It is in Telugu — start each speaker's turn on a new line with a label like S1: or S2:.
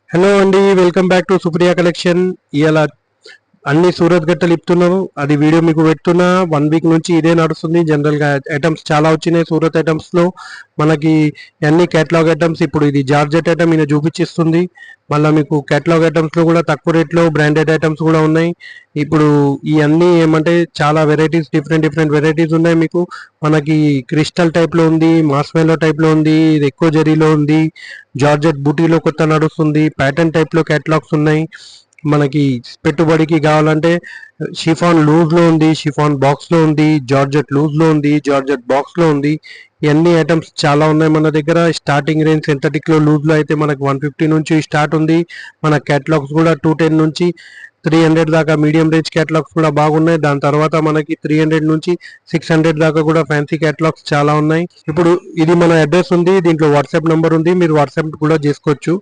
S1: హలో అండి, welcome back to Supriya collection. ఇలా అన్ని సూరత్ గట్టలు ఇప్పుతున్నాము. అది వీడియో మీకు పెడుతున్నా. 1 వీక్ నుంచి ఇదే నడుస్తుంది. జనరల్ గా ఐటమ్స్ చాలా వచ్చినాయి సూరత్ ఐటమ్స్ లో. మనకి అన్ని కేటలాగ్ ఐటమ్స్. ఇప్పుడు ఇది జార్జెట్ ఐటమ్ ఈయన చూపించిస్తుంది. మళ్ళీ మీకు కేటలాగ్ ఐటమ్స్ లో కూడా తక్కువ రేట్లో బ్రాండెడ్ ఐటమ్స్ కూడా ఉన్నాయి. ఇప్పుడు ఈ అన్ని ఏమంటే చాలా వెరైటీస్, డిఫరెంట్ వెరైటీస్ ఉన్నాయి. మీకు మనకి క్రిస్టల్ టైప్ లో ఉంది, మార్స్మెలో టైప్ లో ఉంది, ఇది ఎక్కువ జరీలో ఉంది, జార్జెట్ బూటీలో కొత్త నడుస్తుంది, ప్యాటర్న్ టైప్ లో కేటలాగ్స్ ఉన్నాయి. మనకి పెట్టుబడికి కావాలంటే షిఫాన్ లూజ్ లో ఉంది, షిఫాన్ బాక్స్ లో ఉంది, జార్జెట్ లూజ్ లో ఉంది, జార్జెట్ బాక్స్ లో ఉంది. ఇవన్నీ ఐటమ్స్ చాలా ఉన్నాయి మన దగ్గర. స్టార్టింగ్ రేంజ్ సింథటిక్ లో లూజ్ లో అయితే మనకు 150 నుంచి స్టార్ట్ ఉంది. మన కేటలాగ్స్ కూడా 210 నుంచి 300 దాకా మీడియం రేంజ్ కేటలాగ్స్ కూడా బాగున్నాయి. దాని తర్వాత మనకి 300 నుంచి 600 దాకా కూడా ఫ్యాన్సీ కేటలాగ్స్ చాలా ఉన్నాయి. ఇప్పుడు ఇది మన అడ్రస్ ఉంది, దీంట్లో వాట్సాప్ నంబర్ ఉంది, మీరు వాట్సాప్ కూడా చేసుకోవచ్చు.